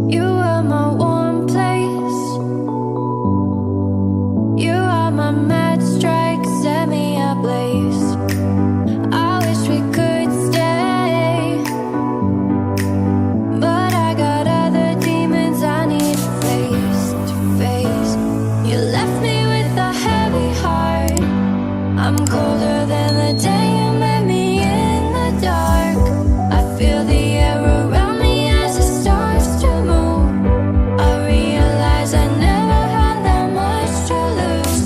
You are my warm place. You are my mad strike, set me ablaze. I wish we could stay, but I got other demons I need face to face. You left me with a heavy heart. I'm colder than the day you met me in the dark. I feel the air around me as it starts to move. I realize I never had that much to lose,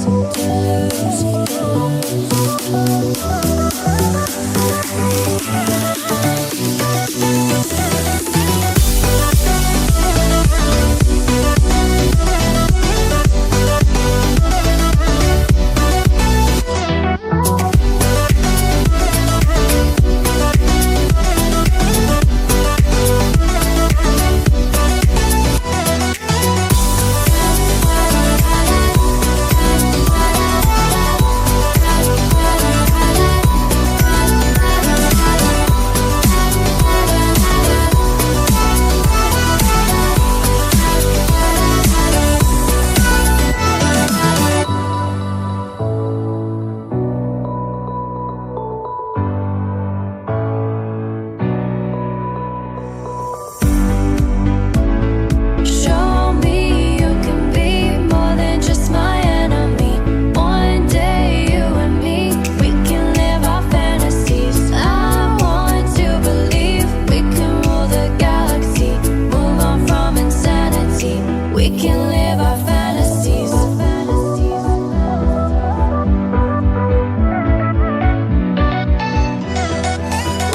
show me you can be more than just my enemy. One day you and me, we can live our fantasies. I want to believe we can rule the galaxy, move on from insanity. We can live our fantasies.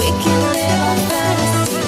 We can live our fantasies.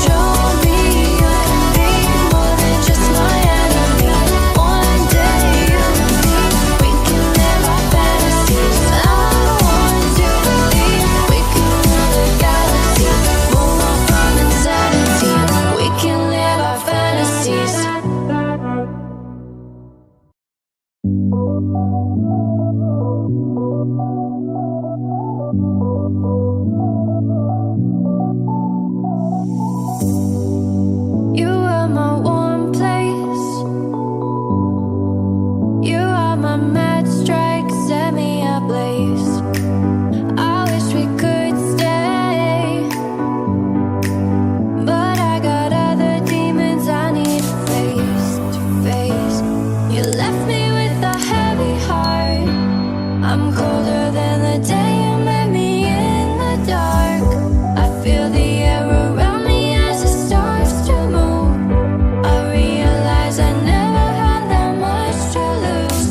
Show me you can be more than just my enemy. One day you and me, we can live our fantasies. I want to believe we can rule the galaxy, move on from insanity. We can live our fantasies. You are my warm place. You are my mad strike, set me ablaze. I wish we could stay, but I got other demons I need face to face. You left me with a heavy heart. I'm colder than the day you met me in the dark. I feel the air around me as it starts to move. I realize I never had that much to lose.